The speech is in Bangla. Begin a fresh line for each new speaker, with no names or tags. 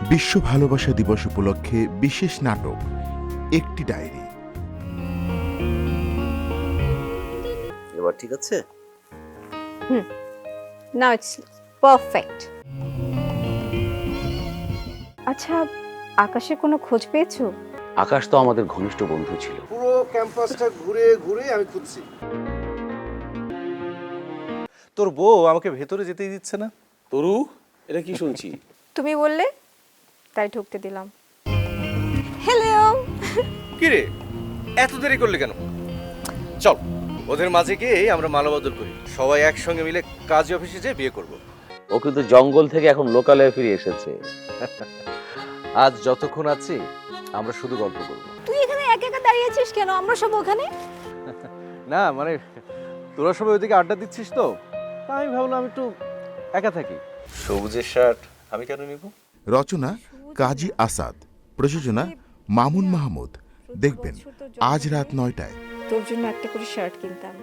বিশ্ব ভালোবাসা দিবস উপলক্ষে বিশেষ নাটক একটি ডায়েরি।
এবার ঠিক আছে?
Now it's perfect. আচ্ছা, আকাশের কোনো খোঁজ পেয়েছো?
আকাশ তো আমাদের ঘনিষ্ঠ বন্ধু ছিল।
পুরো ক্যাম্পাসটা ঘুরে ঘুরে আমি খুঁজছি। তোর বউ আমাকে ভেতরে যেতেই দিচ্ছে না।
তরু, এটা কি শুনছি?
তুমি বললে তাই ঢুকতে দিলাম। হ্যালো।
কি রে, এত দেরি করলি কেন? চল, ওদের মাঝে গিয়ে আমরা মালাবদল করি, সবাই একসঙ্গে মিলে কাজী অফিসে যেয়ে বিয়ে করব।
ও কিন্তু জঙ্গল থেকে এখন লোকালে ফিরে এসেছে।
আজ যতক্ষণ আছি আমরা শুধু গল্প করব।
তুই এখানে একা একা দাঁড়িয়ে আছিস কেন? আমরা সব ওখানে।
না মানে তোরা সবাই ওইদিকে আড্ডা দিচ্ছিস তো, তাই আমি ভাবলাম একটু একা থাকি। সবুজের শার্ট আমি কেন নিব?
রচনা কাজী আসাদ, প্রযোজনা মামুন মাহমুদ। দেখবেন আজ রাত ৯টায়।
তোর জন্য একটা করে শার্ট কিনতাম।